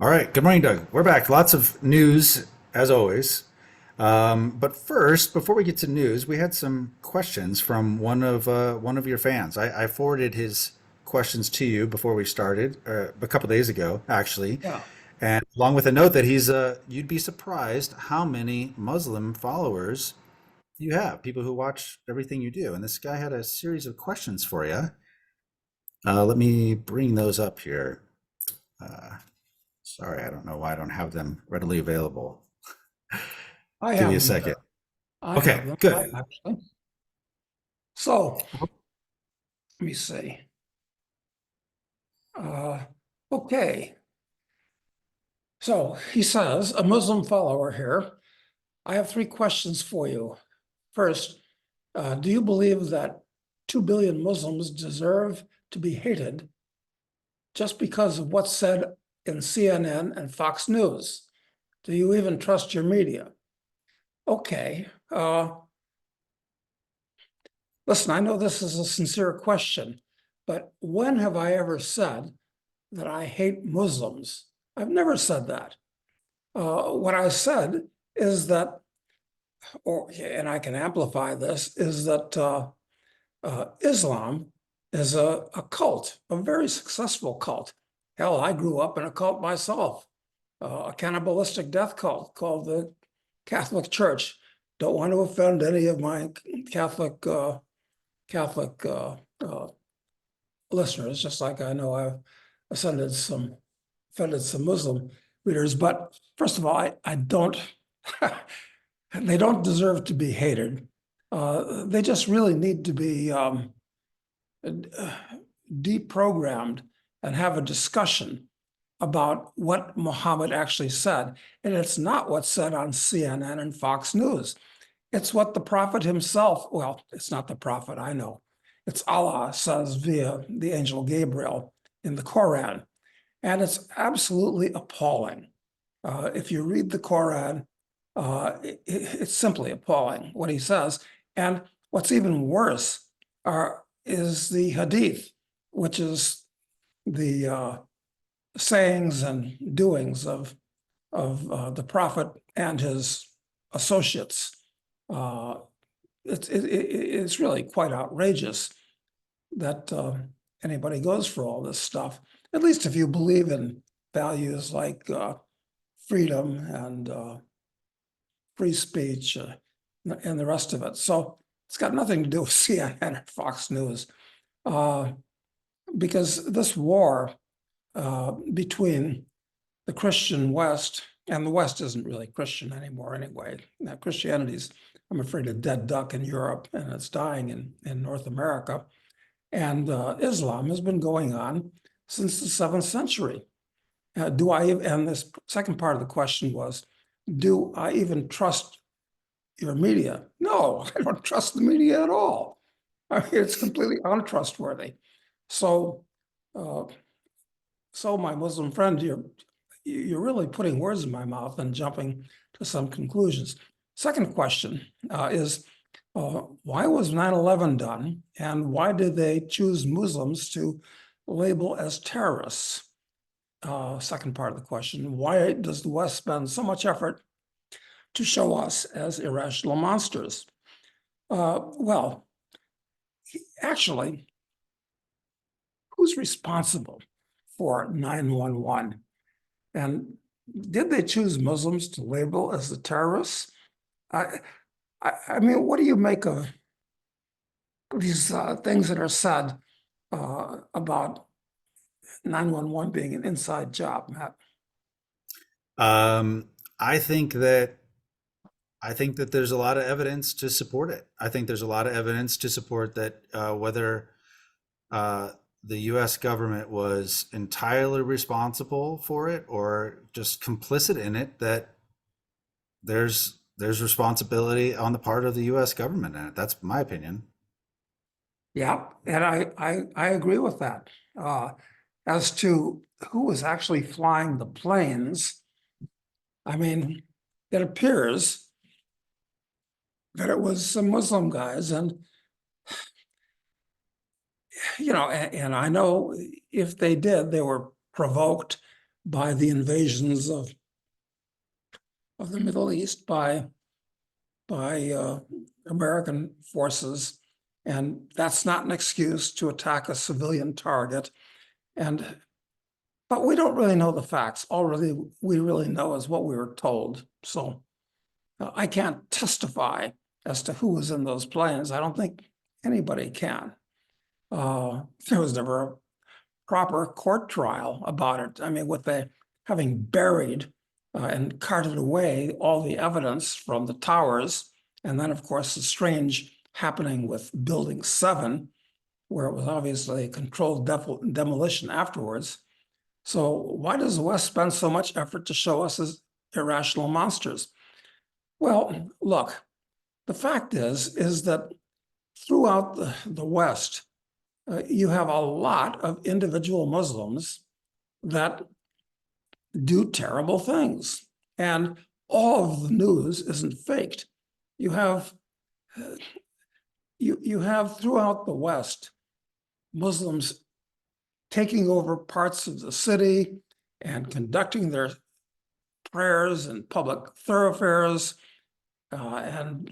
All right. Good morning, Doug. We're back. Lots of news, as always. But first, before we get to news, we had some questions from one of your fans. I forwarded his questions to you before we started, a couple days ago, actually, Yeah. and along with a note that you'd be surprised how many Muslim followers you have, people who watch everything you do. And this guy had a series of questions for you. Let me bring those up here. Uh, Sorry, I don't know why I don't have them readily available. I Give me a have them second. here. I Okay, have them, good. actually. So let me see. Uh, okay. So he says, a Muslim follower here. I have three questions for you. First, do you believe that 2 billion Muslims deserve to be hated just because of what's said in CNN and Fox News? Do you even trust your media? Okay. Listen, I know this is a sincere question, but when have I ever said that I hate Muslims? I've never said that. What I said is that, and I can amplify this, is that Islam is a cult, a very successful cult. Hell, I grew up in a cult myself, a cannibalistic death cult called the Catholic Church. Don't want to offend any of my Catholic listeners, just like I know I've offended some Muslim readers. But first of all, I don't, they don't deserve to be hated. They just really need to be deprogrammed and have a discussion about what Muhammad actually said. And it's not what's said on CNN and Fox News. It's what the prophet himself, well, it's not the prophet, I know. It's Allah says via the angel Gabriel in the Quran. And it's absolutely appalling. If you read the Quran, it's simply appalling what he says. And what's even worse is the Hadith, which is the sayings and doings of the prophet and his associates. Uh, it's really quite outrageous that anybody goes for all this stuff, at least if you believe in values like freedom and free speech and the rest of it. So it's got nothing to do with CNN or Fox News, uh, because this war between the Christian West, and the West isn't really Christian anymore anyway. Now, Christianity's, I'm afraid, a dead duck in Europe, and it's dying in North America. And Islam has been going on since the 7th century. And this second part of the question was, do I even trust your media? No, I don't trust the media at all. I mean, it's completely untrustworthy. So, uh, my Muslim friend, you're really putting words in my mouth and jumping to some conclusions. Second question is, why was 9/11 done, and why did they choose Muslims to label as terrorists? Second part of the question, why does the West spend so much effort to show us as irrational monsters? Well, actually, who's responsible for 9/11? And did they choose Muslims to label as the terrorists? I mean, what do you make of these things that are said about 911 being an inside job, Matt? Um, I think that I think that there's a lot of evidence to support it. I think there's a lot of evidence to support that whether uh, the U.S. government was entirely responsible for it or just complicit in it, that there's responsibility on the part of the U.S. government in it. That's my opinion. Yeah, and I agree with that. As to who was actually flying the planes, I mean, it appears that it was some Muslim guys, and and I know if they did, they were provoked by the invasions of the Middle East by American forces, and that's not an excuse to attack a civilian target. But we don't really know the facts. All we really know is what we were told. So I can't testify as to who was in those planes. I don't think anybody can. There was never a proper court trial about it. I mean, with having buried and carted away all the evidence from the towers, and then, of course, the strange happening with Building 7, where it was obviously a controlled demolition afterwards. So why does the West spend so much effort to show us as irrational monsters? Well, look, the fact is that throughout the West, you have a lot of individual Muslims that do terrible things. And all of the news isn't faked. You have throughout the West, Muslims taking over parts of the city and conducting their prayers in public thoroughfares and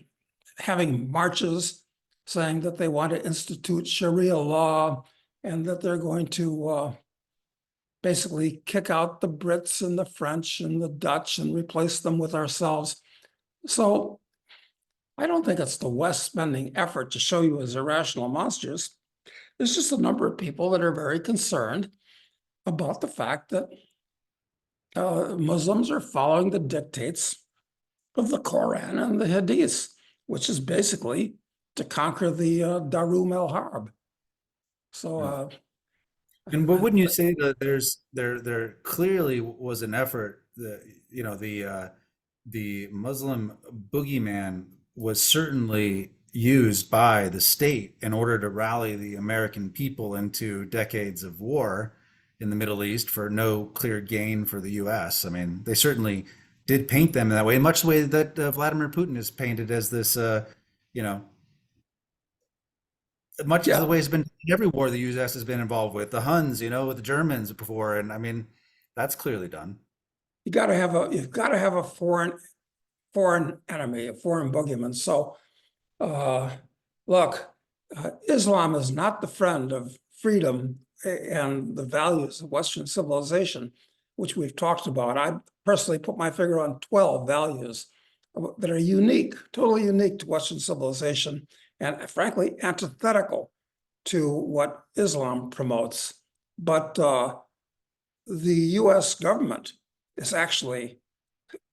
having marches saying that they want to institute Sharia law and that they're going to basically kick out the Brits and the French and the Dutch and replace them with ourselves. So I don't think it's the West spending effort to show you as irrational monsters. There's just a number of people that are very concerned about the fact that Muslims are following the dictates of the Quran and the Hadith, which is basically to conquer the Darum el-Harb. So, but wouldn't you say that there clearly was an effort that, the Muslim boogeyman was certainly used by the state in order to rally the American people into decades of war in the Middle East for no clear gain for the US. I mean, they certainly did paint them in that way, much the way that Vladimir Putin is painted as this, much as the way it's been every war the US has been involved with, the Huns, with the Germans before. And I mean, that's clearly done. you've got to have a foreign enemy, a foreign boogeyman. So look, Islam is not the friend of freedom and the values of Western civilization, which we've talked about. I personally put my finger on 12 values that are unique, totally unique to Western civilization, and frankly, antithetical to what Islam promotes. But the US government is actually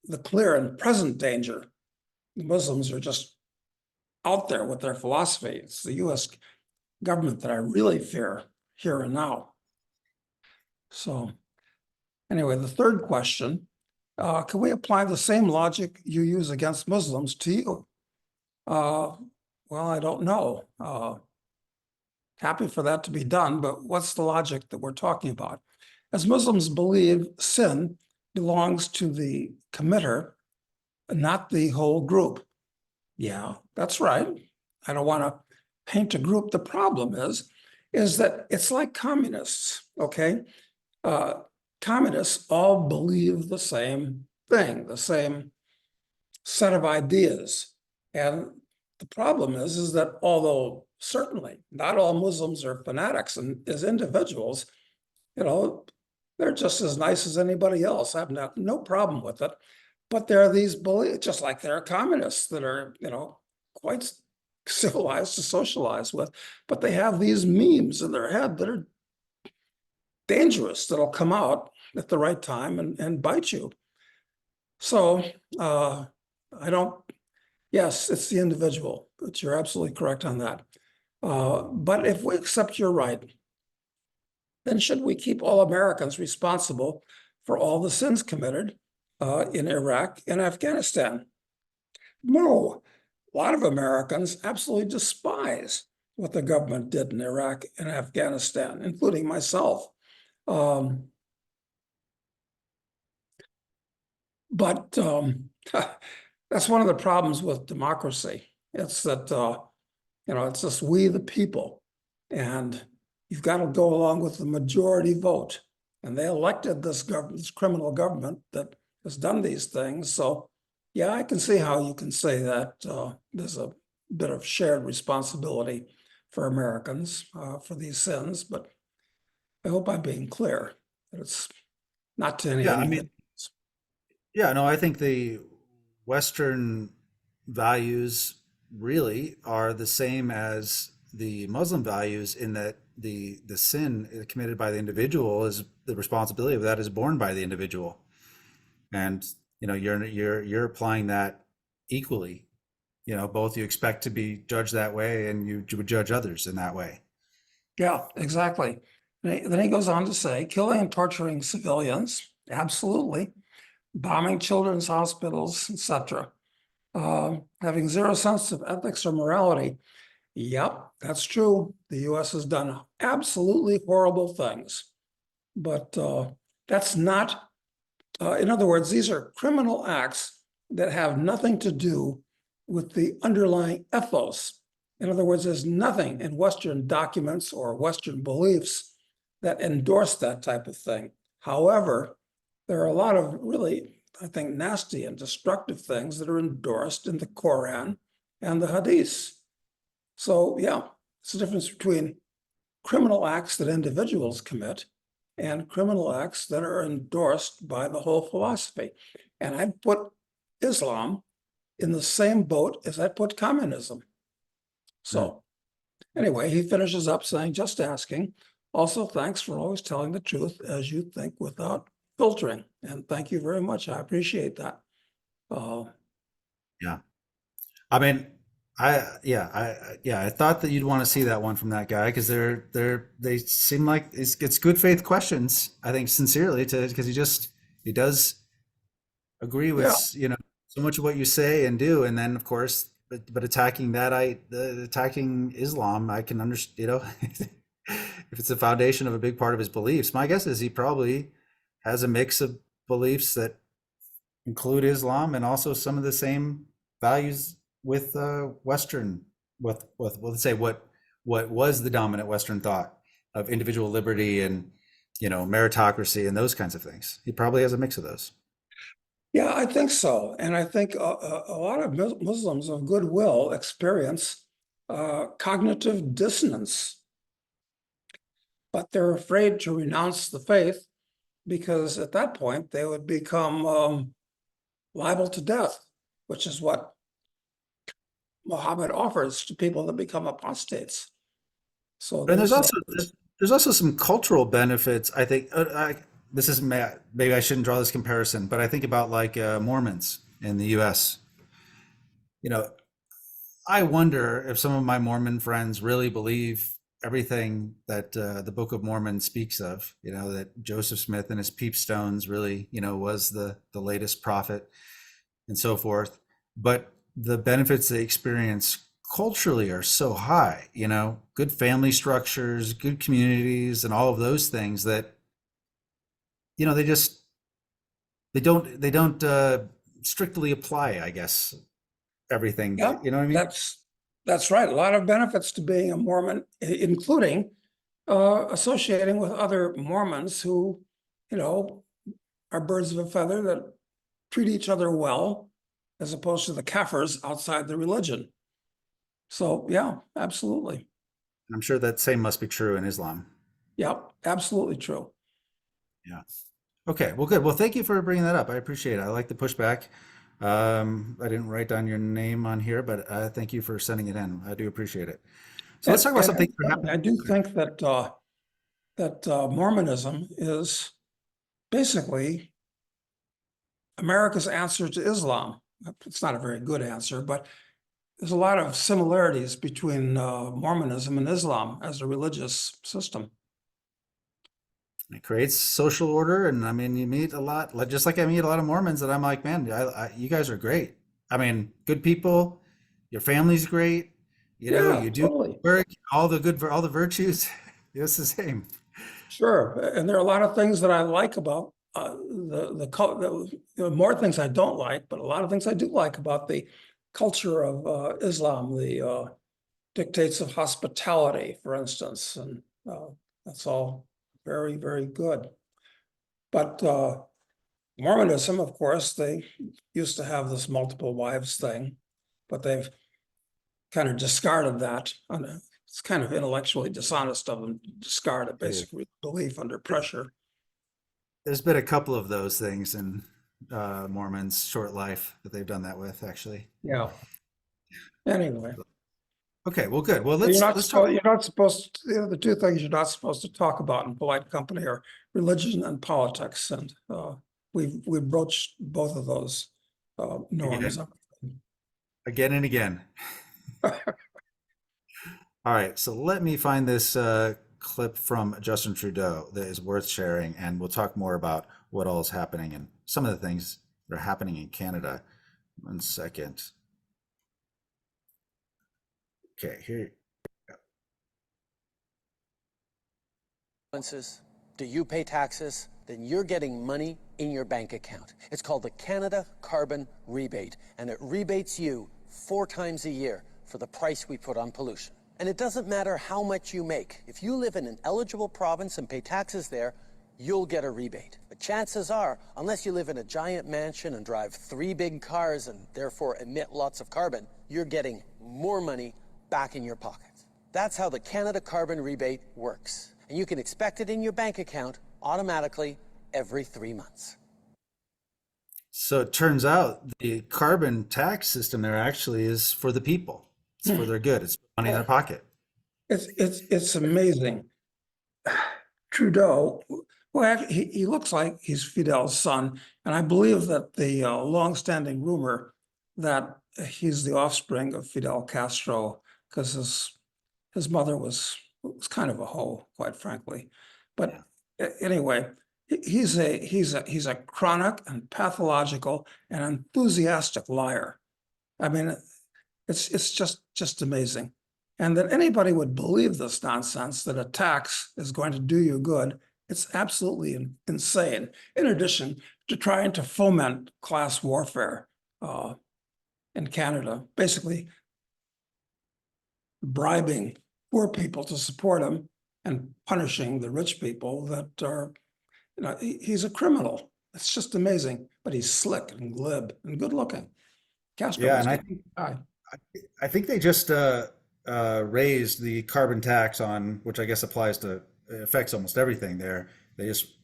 the clear and present danger. The Muslims are just out there with their philosophy. It's the US government that I really fear here and now. So anyway, the third question, can we apply the same logic you use against Muslims to you? Well, I don't know. Happy for that to be done, but what's the logic that we're talking about? As Muslims believe, sin belongs to the committer, not the whole group. Yeah, that's right. I don't want to paint a group. The problem is that it's like communists, okay? Communists all believe the same thing, the same set of ideas. And the problem is that although certainly not all Muslims are fanatics and as individuals, they're just as nice as anybody else. I have no problem with it. But there are these beliefs, just like there are communists that are, quite civilized to socialize with, but they have these memes in their head that are dangerous, that'll come out at the right time and bite you. So yes, it's the individual, but you're absolutely correct on that. But if we accept you're right, then should we keep all Americans responsible for all the sins committed in Iraq and Afghanistan? No, a lot of Americans absolutely despise what the government did in Iraq and Afghanistan, including myself. But that's one of the problems with democracy. It's that, it's just we the people, and you've got to go along with the majority vote. and they elected this criminal government that has done these things. So, yeah, I can see how you can say that there's a bit of shared responsibility for Americans for these sins, but I hope I'm being clear that it's not to any Yeah, I individuals. mean, yeah, no, I think the Western values really are the same as the Muslim values in that the sin committed by the individual is the responsibility of that is borne by the individual. And you're applying that equally. Both you expect to be judged that way and you would judge others in that way. Yeah, exactly. Then he goes on to say, killing and torturing civilians, absolutely. Bombing children's hospitals, etc. Having zero sense of ethics or morality. Yep, that's true. The US has done absolutely horrible things. But that's not, in other words, these are criminal acts that have nothing to do with the underlying ethos. In other words, there's nothing in Western documents or Western beliefs that endorse that type of thing. However, there are a lot of really, I think, nasty and destructive things that are endorsed in the Quran and the Hadith. So, yeah, it's the difference between criminal acts that individuals commit and criminal acts that are endorsed by the whole philosophy. And I put Islam in the same boat as I put communism. Mm. So anyway, he finishes up saying, just asking. Also, thanks for always telling the truth as you think without filtering. And thank you very much. I appreciate that. Yeah. I mean, I thought that you'd want to see that one from that guy because they seem like it's good faith questions. I think sincerely to because he does agree Yeah, with so much of what you say and do, and then of course, but attacking attacking Islam, I can understand. If it's the foundation of a big part of his beliefs, my guess is he probably has a mix of beliefs that include Islam and also some of the same values with Western, with well, let's say what was the dominant Western thought of individual liberty and meritocracy and those kinds of things. He probably has a mix of those. yeah, I think so. And I think a lot of Muslims of goodwill experience cognitive dissonance, but they're afraid to renounce the faith because at that point they would become liable to death, which is what Muhammad offers to people that become apostates. So And there's there's also some cultural benefits. I think this is maybe I shouldn't draw this comparison, but I think about like Mormons in the U.S. You know, I wonder if some of my Mormon friends really believe everything that the Book of Mormon speaks of. That Joseph Smith and his peepstones really, was the latest prophet and so forth. But the benefits they experience culturally are so high. Good family structures, good communities, and all of those things that they just they don't strictly apply. I guess everything. yeah, You know what I mean? that's right. A lot of benefits to being a Mormon, including associating with other Mormons who, you know, are birds of a feather that treat each other well, as opposed to the Kafirs outside the religion. So yeah, absolutely. I'm sure that same must be true in Islam. Yep, absolutely true. Yeah. Okay. Well, good. Well, thank you for bringing that up. I appreciate it. I like the pushback. I didn't write down your name on here, but thank you for sending it in. I do appreciate it. So let's talk about something that I happened. do think that Mormonism is basically America's answer to Islam. It's not a very good answer, but there's a lot of similarities between Mormonism and Islam as a religious system. It creates social order, and I mean, you meet a lot, just like I meet a lot of Mormons that I'm like, man, you guys are great. I mean, good people. Your family's great. Yeah, You do totally. work, all the virtues. It's the same. Sure. And there are a lot of things that I like about more things I don't like, but a lot of things I do like about the culture of Islam, the dictates of hospitality, for instance. And that's all very, very good. But Mormonism, of course, they used to have this multiple wives thing, but they've kind of discarded that. It's kind of intellectually dishonest of them to discard a It is. basic belief under pressure. There's been a couple of those things in Mormon's short life that they've done that with, actually. Yeah. Anyway, Okay, well, good. Well, you're let's talk. not supposed to, the two things you're not supposed to talk about in polite company are religion and politics. And we've broached both of those norms. Again and again. All right, so let me find this clip from Justin Trudeau that is worth sharing, and we'll talk more about what all is happening and some of the things that are happening in Canada. 1 second. Okay, here. Do you pay taxes? Then you're getting money in your bank account. It's called the Canada Carbon Rebate, and it rebates you 4 times a year for the price we put on pollution. And it doesn't matter how much you make. If you live in an eligible province and pay taxes there, you'll get a rebate. But chances are, unless you live in a giant mansion and drive 3 big cars and therefore emit lots of carbon, you're getting more money back in your pockets. That's how the Canada Carbon Rebate works. And you can expect it in your bank account automatically every 3 months. So it turns out the carbon tax system there actually is for the people. It's for their good. It's money in their pocket. It's amazing. Trudeau, well, he looks like he's Fidel's son, and I believe that the longstanding rumor that he's the offspring of Fidel Castro, because his mother was kind of a hoe, quite frankly. But anyway, he's a chronic and pathological and enthusiastic liar. I mean, it's just amazing. And that anybody would believe this nonsense, that a tax is going to do you good, it's absolutely insane. In addition to trying to foment class warfare in Canada, basically bribing poor people to support him and punishing the rich people that are, he's a criminal. It's just amazing, but he's slick and glib and good looking. Castro Yeah, was and good. I think they just raised the carbon tax on, which I guess affects almost everything there. They just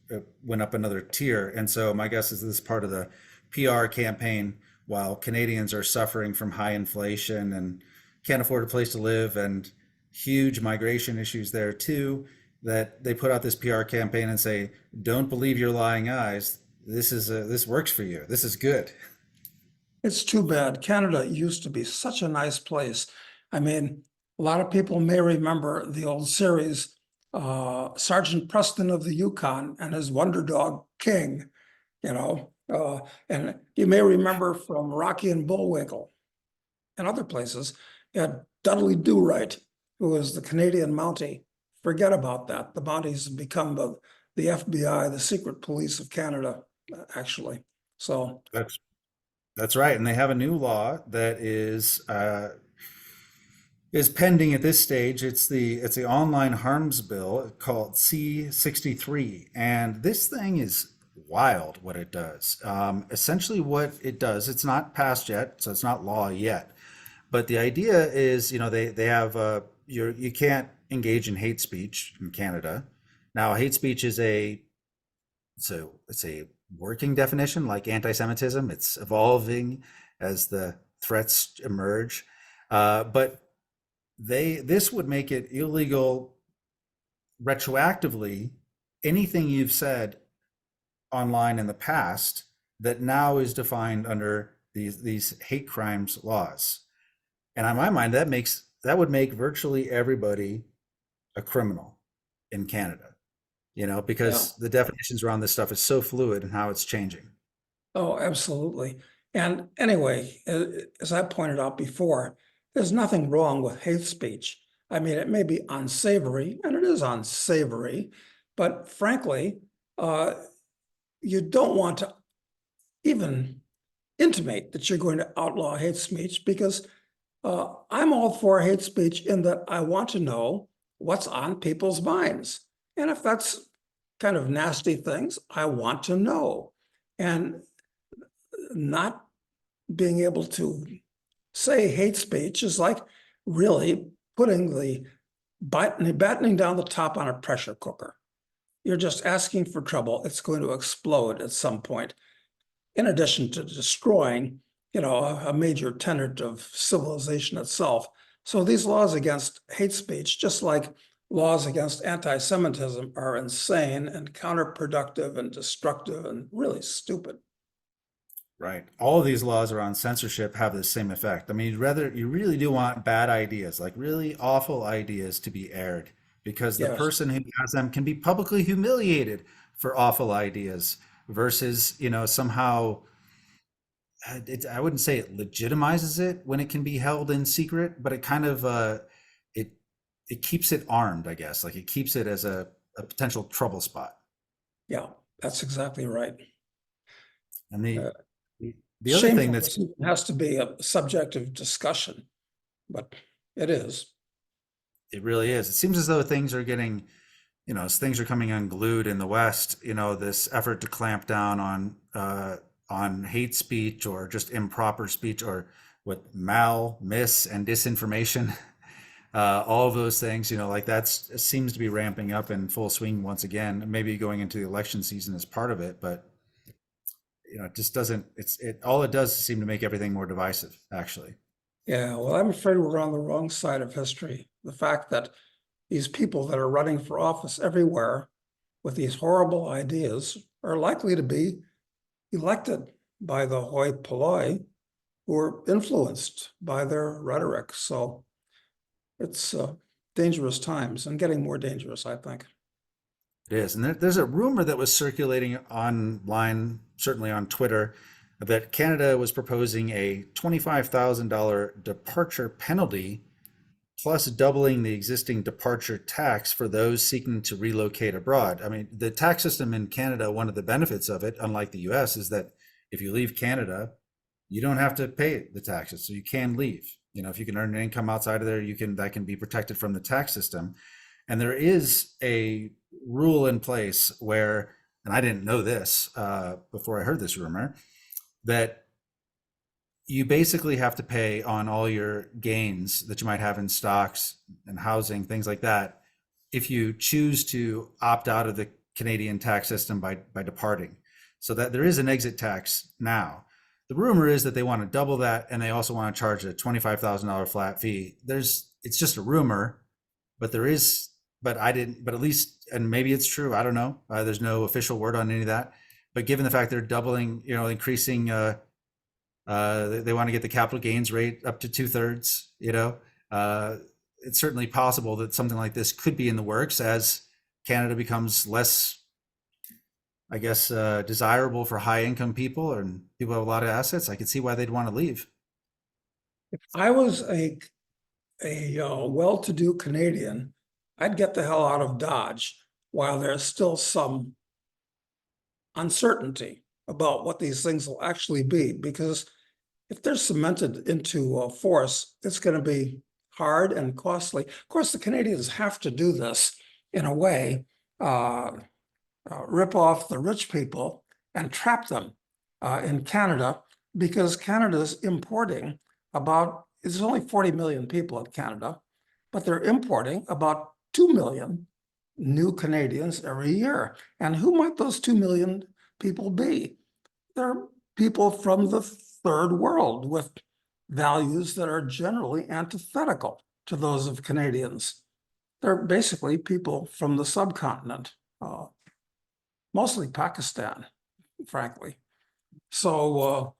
went up another tier. And so my guess is this is part of the PR campaign while Canadians are suffering from high inflation and can't afford a place to live and huge migration issues there too, that they put out this PR campaign and say, don't believe your lying eyes. This works for you. This is good. It's too bad. Canada used to be such a nice place. I mean, a lot of people may remember the old series, Sergeant Preston of the Yukon and his wonder dog King, and you may remember from Rocky and Bullwinkle and other places, you had Dudley Do-Right, who was the Canadian Mountie. Forget about that. The Mounties have become the FBI, the secret police of Canada, actually. So That's right, and they have a new law that is pending at this stage. It's the online harms bill called C-63, and this thing is wild. What it does, essentially, what it does. It's not passed yet, so it's not law yet. But the idea is, they have you can't engage in hate speech in Canada. Now, hate speech is it's a working definition like anti-Semitism. It's evolving as the threats emerge. But this would make it illegal retroactively. Anything you've said online in the past that now is defined under these hate crimes laws. And on my mind, that would make virtually everybody a criminal in Canada. Because the definitions around this stuff is so fluid and how it's changing. Oh, absolutely. And anyway, as I pointed out before, there's nothing wrong with hate speech. I mean, it may be unsavory, and it is unsavory, but frankly, you don't want to even intimate that you're going to outlaw hate speech, because I'm all for hate speech in that I want to know what's on people's minds. And if that's kind of nasty things, I want to know. And not being able to say hate speech is like really putting the battening down the top on a pressure cooker. You're just asking for trouble. It's going to explode at some point, in addition to destroying, a major tenet of civilization itself. So these laws against hate speech, just like laws against anti-Semitism, are insane and counterproductive and destructive and really stupid. Right. All of these laws around censorship have the same effect. I mean, you really do want bad ideas, like really awful ideas, to be aired because the Yes. person who has them can be publicly humiliated for awful ideas versus, somehow I wouldn't say it legitimizes it when it can be held in secret, but it kind of it it keeps it armed, I guess. Like it keeps it as a potential trouble spot. Yeah, that's exactly right. And Uh, the other thing Shameful that's has to be a subject of discussion, but it is. it really is. It seems as though things are getting, as things are coming unglued in the West, this effort to clamp down on hate speech or just improper speech or what mis, and disinformation, all of those things, like that seems to be ramping up in full swing once again. Maybe going into the election season is part of it, but it just doesn't. All it does is seem to make everything more divisive, actually. Yeah, well, I'm afraid we're on the wrong side of history. The fact that these people that are running for office everywhere with these horrible ideas are likely to be elected by the hoi polloi who are influenced by their rhetoric. So it's dangerous times and getting more dangerous, I think. It is. And there's a rumor that was circulating online, certainly on Twitter, that Canada was proposing a $25,000 departure penalty plus doubling the existing departure tax for those seeking to relocate abroad. I mean, the tax system in Canada, one of the benefits of it, unlike the US, is that if you leave Canada, you don't have to pay the taxes. So you can leave. If you can earn an income outside of there, that can be protected from the tax system. And there is a rule in place where, and I didn't know this before I heard this rumor, that you basically have to pay on all your gains that you might have in stocks and housing, things like that, if you choose to opt out of the Canadian tax system by departing. So that there is an exit tax now. The rumor is that they want to double that, and they also want to charge a $25,000 flat fee. It's just a rumor, but at least, and maybe it's true, I don't know. There's no official word on any of that. But given the fact they're doubling, increasing, they want to get the capital gains rate up to 2/3, it's certainly possible that something like this could be in the works as Canada becomes less, I guess, desirable for high income people and people who have a lot of assets. I could see why they'd want to leave. If I was a well-to-do Canadian, I'd get the hell out of Dodge while there's still some uncertainty about what these things will actually be, because if they're cemented into force, it's going to be hard and costly. Of course, the Canadians have to do this in a way, rip off the rich people and trap them in Canada, because Canada's importing there's only 40 million people in Canada, but they're importing about 2 million new Canadians every year. And who might those 2 million people be? They're people from the third world with values that are generally antithetical to those of Canadians. They're basically people from the subcontinent, mostly Pakistan, frankly. So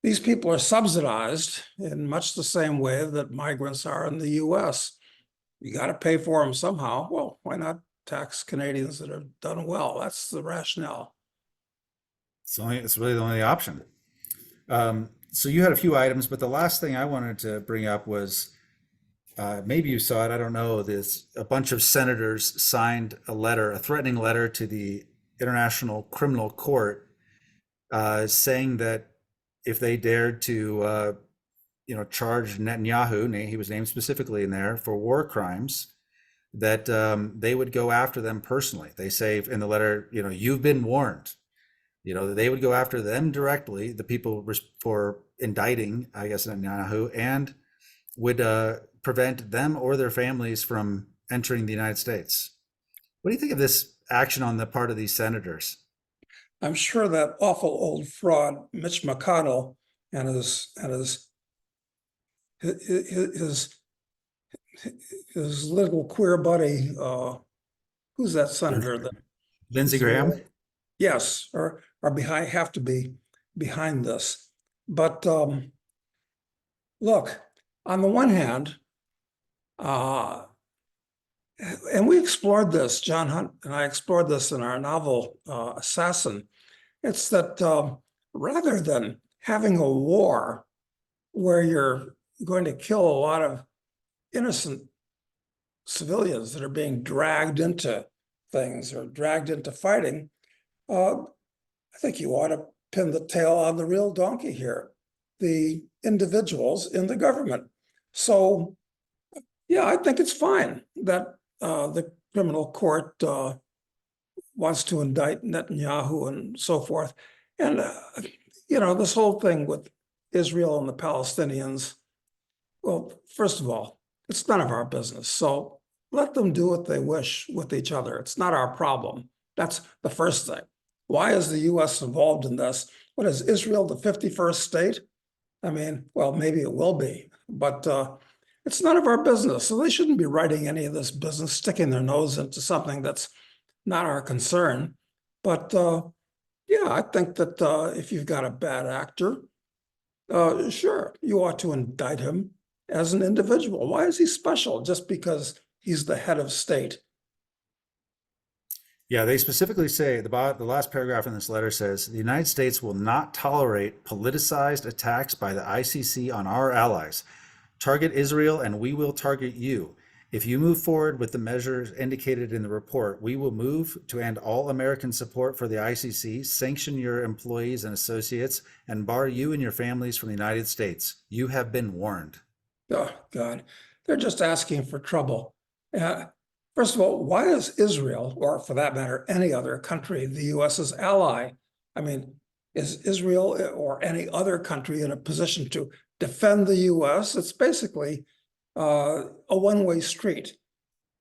these people are subsidized in much the same way that migrants are in the US. You got to pay for them somehow. Well, why not tax Canadians that have done well? That's the rationale. It's really the only option. So you had a few items, but the last thing I wanted to bring up was maybe you saw it. I don't know. A bunch of senators signed a threatening letter to the International Criminal Court, saying that if they dared to, charge Netanyahu, he was named specifically in there, for war crimes, that they would go after them personally. They say in the letter, you've been warned. They would go after them directly, the people for indicting, I guess, Netanyahu, and would prevent them or their families from entering the United States. What do you think of this action on the part of these senators? I'm sure that awful old fraud, Mitch McConnell, and his little queer buddy, who's that senator that Lindsey is Graham? really- yes, are behind, have to be behind this. But look, on the one hand, and we explored this, John Hunt and I explored this in our novel, Assassin. It's that rather than having a war where you're going to kill a lot of innocent civilians that are being dragged into things or dragged into fighting, I think you ought to pin the tail on the real donkey here, the individuals in the government. So, yeah, I think it's fine that the criminal court wants to indict Netanyahu and so forth. And, this whole thing with Israel and the Palestinians, well, first of all, it's none of our business. So let them do what they wish with each other. It's not our problem. That's the first thing. Why is the US involved in this? What is Israel, the 51st state? I mean, well, maybe it will be, but it's none of our business. So they shouldn't be writing any of this business, sticking their nose into something that's not our concern. But yeah, I think that if you've got a bad actor, sure, you ought to indict him as an individual. Why is he special just because he's the head of state? Yeah, they specifically say the last paragraph in this letter says the United States will not tolerate politicized attacks by the ICC on our allies. Target Israel and we will target you. If you move forward with the measures indicated in the report, we will move to end all American support for the ICC, sanction your employees and associates, and bar you and your families from the United States. You have been warned. Oh, God, they're just asking for trouble. First of all, why is Israel, or for that matter, any other country, the US's ally? I mean, is Israel or any other country in a position to defend the US? It's basically a one-way street.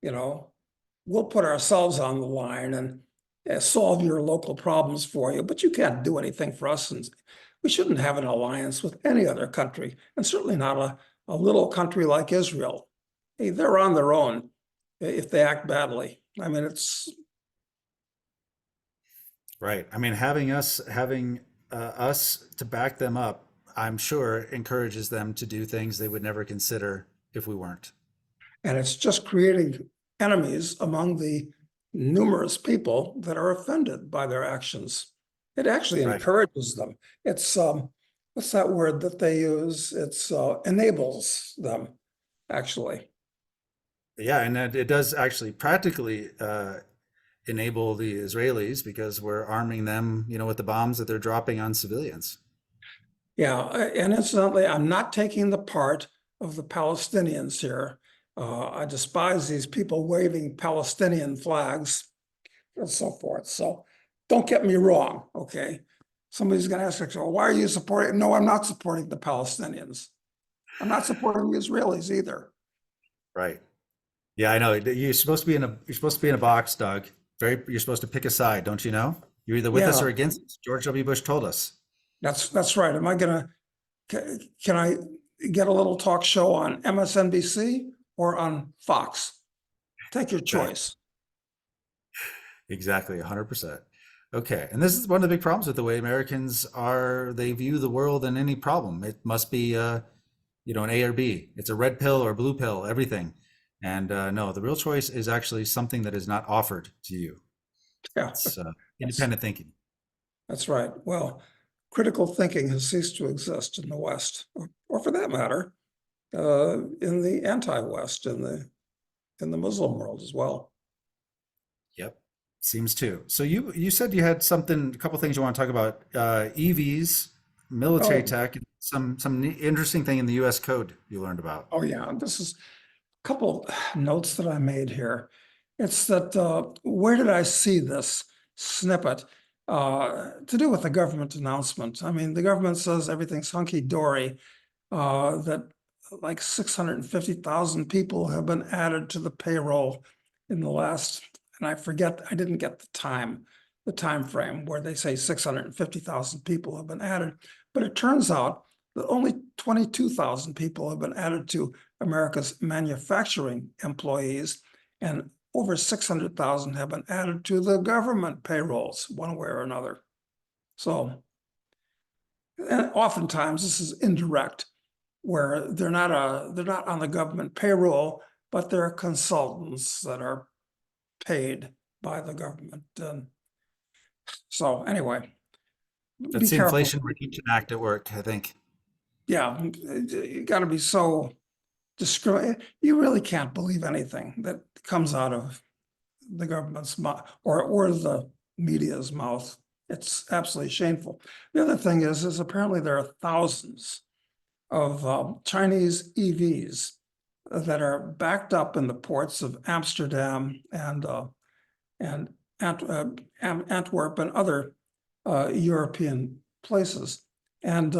We'll put ourselves on the line and solve your local problems for you, but you can't do anything for us. And we shouldn't have an alliance with any other country, and certainly not a little country like Israel. Hey, they're on their own if they act badly. I mean, it's right. I mean, having us to back them up, I'm sure encourages them to do things they would never consider if we weren't. and it's just creating enemies among the numerous people that are offended by their actions. It actually Right. encourages them. It's what's that word that they use? It's enables them, actually. Yeah, and it does actually practically enable the Israelis because we're arming them, with the bombs that they're dropping on civilians. Yeah, and incidentally, I'm not taking the part of the Palestinians here. I despise these people waving Palestinian flags and so forth. So don't get me wrong, okay? Somebody's going to ask, well, why are you supporting? No, I'm not supporting the Palestinians. I'm not supporting the Israelis either. Right. Yeah, I know. You're supposed to be in a box, Doug. You're supposed to pick a side, don't you know? You're either with us Yeah. or against us. George W. Bush told us. That's right. Am I gonna? Can I get a little talk show on MSNBC or on Fox? Take your choice. Exactly, 100%. Okay, and this is one of the big problems with the way Americans they view the world and any problem. It must be, an A or B. It's a red pill or blue pill, everything. And no, the real choice is actually something that is not offered to you. Yeah, It's independent thinking. that's right. Well, critical thinking has ceased to exist in the West, or for that matter, in the anti-West, in the Muslim world as well. Yep, seems to. So you said you had a couple things you want to talk about, EVs, military Oh. tech, and some interesting thing in the U.S. code you learned about. Oh yeah, this is couple notes that I made here. It's that where did I see this snippet to do with the government announcement? I mean, the government says everything's hunky-dory, that like 650,000 people have been added to the payroll in the last, and I forget, I didn't get the time frame where they say 650,000 people have been added, but it turns out that only 22,000 people have been added to America's manufacturing employees, and over 600,000 have been added to the government payrolls, one way or another. So, and oftentimes this is indirect, where they're not on the government payroll, but they're consultants that are paid by the government. So anyway, That's be the careful. Inflation Reduction Act at work, I think. Yeah, you got to be so discriminate. You really can't believe anything that comes out of the government's mouth or the media's mouth. It's absolutely shameful. The other thing is apparently there are thousands of Chinese EVs that are backed up in the ports of Amsterdam and Antwerp and other European places. And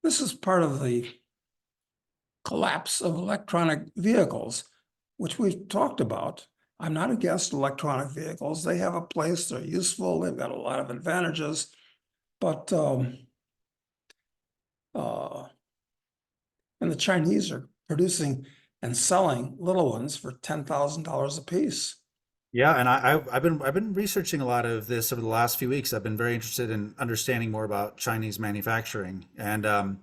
this is part of the collapse of electronic vehicles, which we've talked about. I'm not against electronic vehicles. They have a place, they're useful, they've got a lot of advantages, but and the Chinese are producing and selling little ones for $10,000 a piece. Yeah, and I've been researching a lot of this over the last few weeks. I've been very interested in understanding more about Chinese manufacturing, and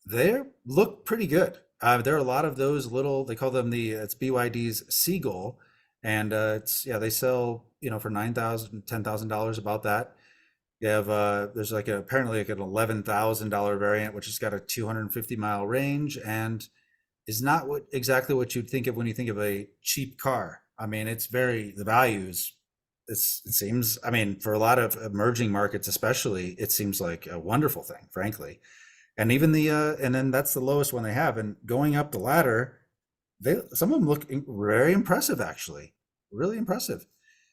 they look pretty good. There are a lot of those little, they call them it's BYD's Seagull, and it's, yeah, they sell, for $9,000, $10,000, about that. You have there's apparently like an $11,000 variant, which has got a 250-mile range and is not exactly what you'd think of when you think of a cheap car. I mean, the values, it seems, I mean, for a lot of emerging markets especially, it seems like a wonderful thing, frankly. And even and then that's the lowest one they have. And going up the ladder, some of them look very impressive, actually, really impressive.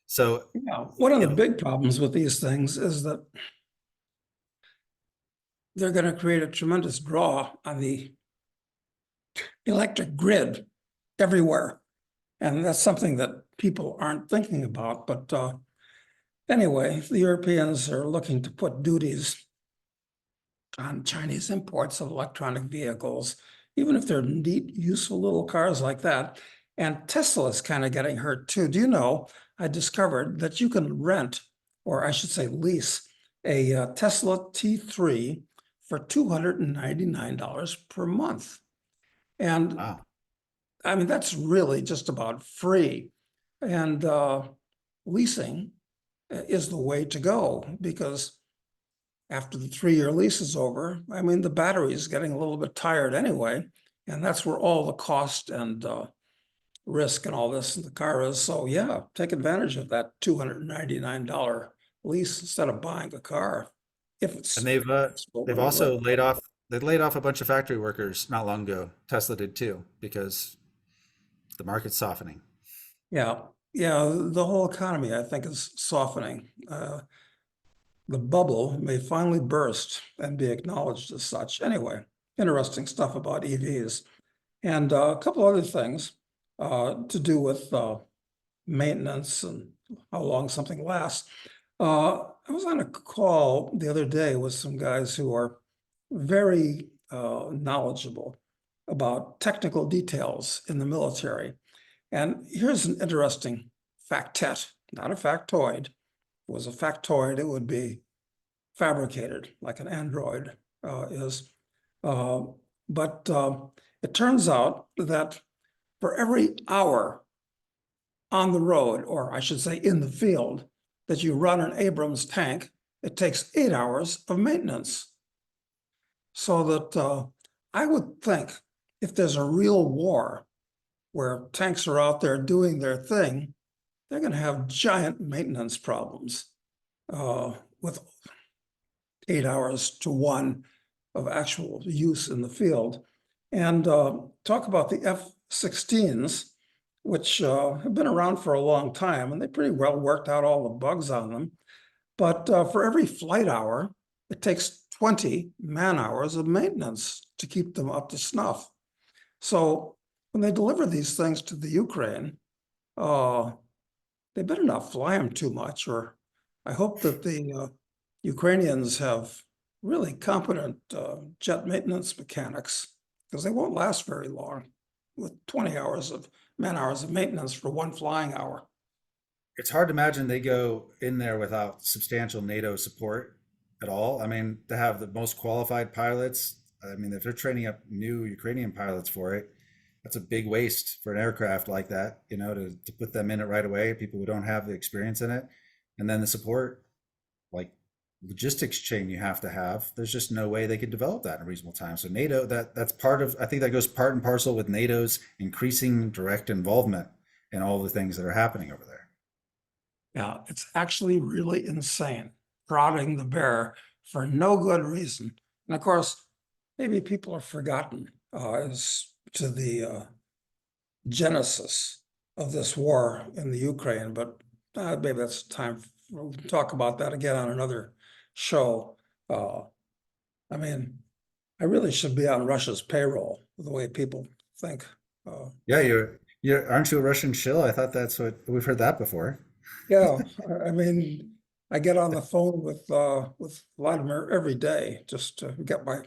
So, Yeah, one of the big problems with these things is that they're going to create a tremendous draw on the electric grid everywhere. And that's something that people aren't thinking about. But anyway, the Europeans are looking to put duties on Chinese imports of electronic vehicles, even if they're neat, useful little cars like that. And Tesla is kind of getting hurt too. Do you know, I discovered that you can rent, or I should say lease, a Tesla T3 for $299 per month. And wow. I mean, that's really just about free. And leasing is the way to go, because after the 3-year lease is over, I mean, the battery is getting a little bit tired anyway. And that's where all the cost and risk and all this in the car is. So yeah, take advantage of that $299 lease instead of buying a car. If it's And they've also laid off a bunch of factory workers not long ago. Tesla did too, because the market's softening. Yeah, the whole economy, I think, is softening. The bubble may finally burst and be acknowledged as such. Anyway, interesting stuff about EVs. And a couple other things to do with maintenance and how long something lasts. I was on a call the other day with some guys who are very knowledgeable about technical details in the military. And here's an interesting factet, not a factoid. If it was a factoid, it would be fabricated like an android is. But it turns out that for every hour on the road, or I should say in the field, that you run an Abrams tank, it takes 8 hours of maintenance. So that I would think if there's a real war where tanks are out there doing their thing, they're going to have giant maintenance problems with 8 hours to 1 of actual use in the field. And talk about the F-16s, which have been around for a long time, and they pretty well worked out all the bugs on them. But for every flight hour, it takes 20 man-hours of maintenance to keep them up to snuff. So when they deliver these things to the Ukraine, they better not fly them too much, or I hope that the Ukrainians have really competent jet maintenance mechanics, because they won't last very long with 20 hours of man-hours of maintenance for one flying hour. It's hard to imagine they go in there without substantial NATO support at all. I mean, to have the most qualified pilots, I mean, if they're training up new Ukrainian pilots for it, that's a big waste for an aircraft like that, to put them in it right away, people who don't have the experience in it. And then the support, like logistics chain you have to have, there's just no way they could develop that in a reasonable time. So NATO, that's part of, I think that goes part and parcel with NATO's increasing direct involvement in all the things that are happening over there. Yeah, it's actually really insane, prodding the bear for no good reason. And of course, maybe people have forgotten as to the genesis of this war in the Ukraine, but maybe that's time. We'll talk about that again on another show. I mean, I really should be on Russia's payroll, the way people think. Yeah, aren't you a Russian shill? I thought that's what we've heard that before. Yeah, I mean, I get on the phone with Vladimir every day just to get my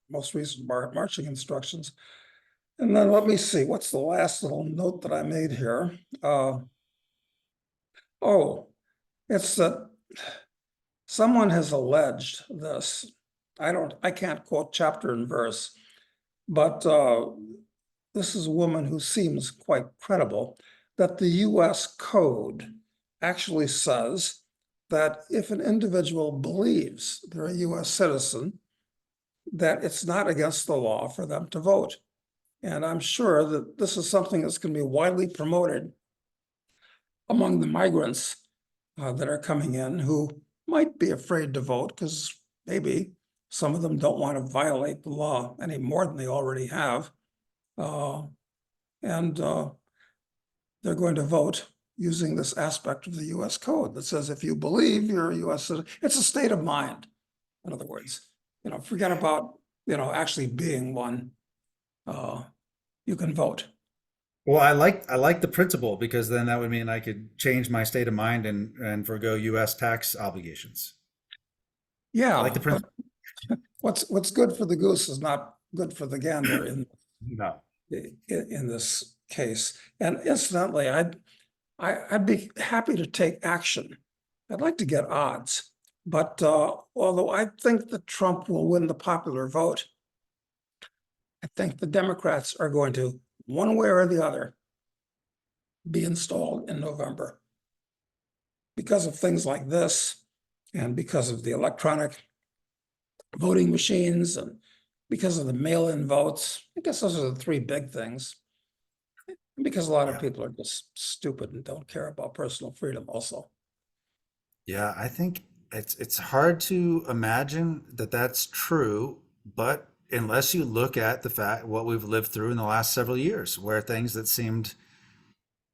most recent marching instructions. And then let me see, what's the last little note that I made here? Oh, it's that someone has alleged this. I can't quote chapter and verse, but this is a woman who seems quite credible, that the US code actually says that if an individual believes they're a US citizen, that it's not against the law for them to vote. And I'm sure that this is something that's going to be widely promoted among the migrants that are coming in who might be afraid to vote because maybe some of them don't want to violate the law any more than they already have. And they're going to vote using this aspect of the US code that says if you believe you're a US citizen, it's a state of mind. In other words, forget about, actually being one. You can vote. Well, I like the principle because then that would mean I could change my state of mind and forego US tax obligations. I Yeah, like the but principle. what's good for the goose is not good for the gander No. in this case. And incidentally, I'd be happy to take action. I'd like to get odds, but although I think that Trump will win the popular vote, I think the Democrats are going to, one way or the other, be installed in November because of things like this and because of the electronic voting machines and because of the mail-in votes. I guess those are the three big things. Because a lot of Yeah. people are just stupid and don't care about personal freedom also. Yeah, I think it's hard to imagine that that's true, but unless you look at the fact what we've lived through in the last several years, where things that seemed,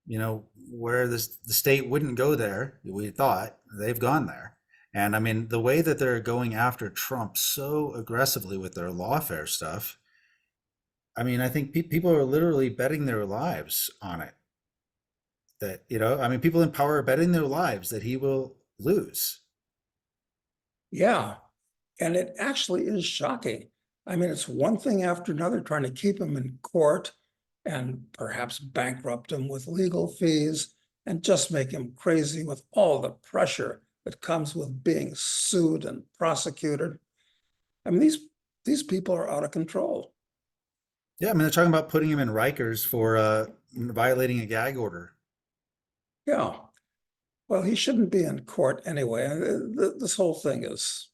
where the state wouldn't go there, we thought they've gone there. And I mean, the way that they're going after Trump so aggressively with their lawfare stuff, I mean, I think people are literally betting their lives on it. That, I mean, people in power are betting their lives that he will lose. Yeah, and it actually is shocking. I mean, it's one thing after another trying to keep him in court and perhaps bankrupt him with legal fees and just make him crazy with all the pressure that comes with being sued and prosecuted. I mean, these people are out of control. Yeah, I mean, they're talking about putting him in Rikers for violating a gag order. Yeah, well, he shouldn't be in court anyway. This whole thing is,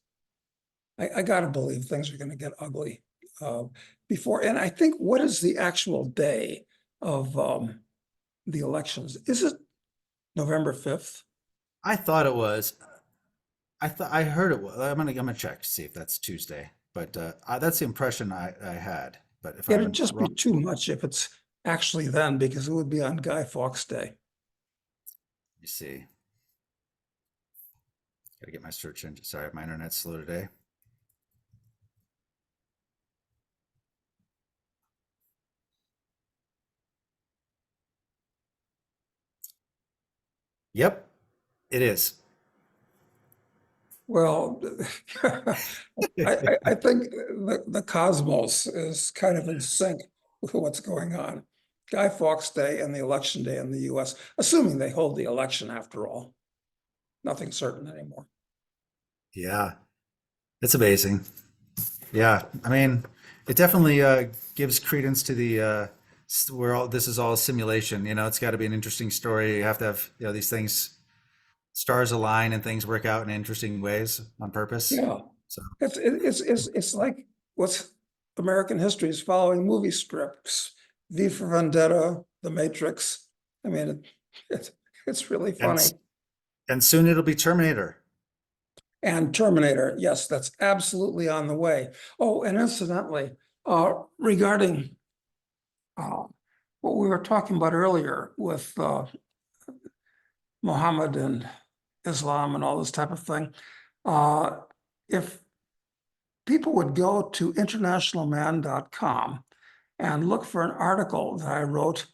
I got to believe things are going to get ugly before. And I think, what is the actual day of the elections? Is it November 5th? I thought it was. I heard it was. I'm gonna check to see if that's Tuesday, but that's the impression I had. But if It'd I'm just be wrong, too much if it's actually then, because it would be on Guy Fawkes Day. you see. Got to get my search engine. Sorry, my internet's slow today. Yep, it is. Well, I think the cosmos is kind of in sync with what's going on. Guy Fawkes Day and the election day in the US, assuming they hold the election after all. Nothing's certain anymore. Yeah, it's amazing. Yeah, I mean, it definitely gives credence to the this is all a simulation. It's got to be an interesting story. You have to have these things, stars align and things work out in interesting ways on purpose. Yeah, So it's like what's American history is following movie strips. V for Vendetta, The Matrix. I mean, it's really and funny. and soon it'll be Terminator. And Terminator, yes, that's absolutely on the way. Oh, and incidentally, regarding what we were talking about earlier with Muhammad and Islam and all this type of thing, if people would go to internationalman.com and look for an article that I wrote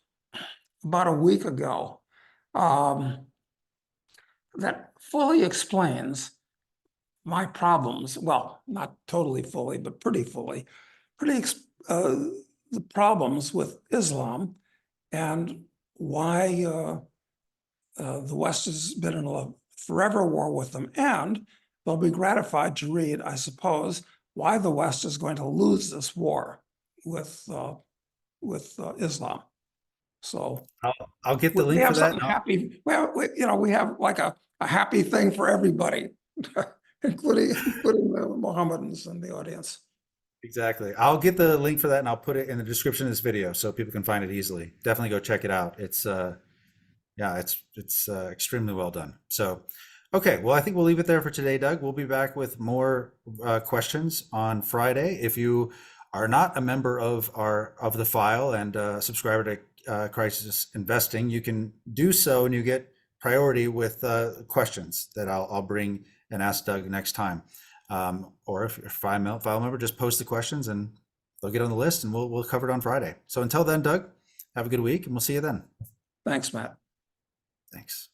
about a week ago that fully explains my problems. Well, not totally fully, but pretty fully, the problems with Islam and why the West has been in a forever war with them. And they'll be gratified to read, I suppose, why the West is going to lose this war with Islam. So I'll get the we link for have that. something happy. Well, we have like a happy thing for everybody, including the Mohammedans in the audience. Exactly. I'll get the link for that and I'll put it in the description of this video so people can find it easily. Definitely go check it out. It's yeah, it's extremely well done. So, okay, well, I think we'll leave it there for today, Doug. We'll be back with more questions on Friday. If you are not a member of the file and subscriber to Crisis Investing, you can do so, and you get priority with questions that I'll bring and ask Doug next time. Or if you're a file member, just post the questions and they'll get on the list, and we'll cover it on Friday. So until then, Doug, have a good week, and we'll see you then. Thanks, Matt. Thanks.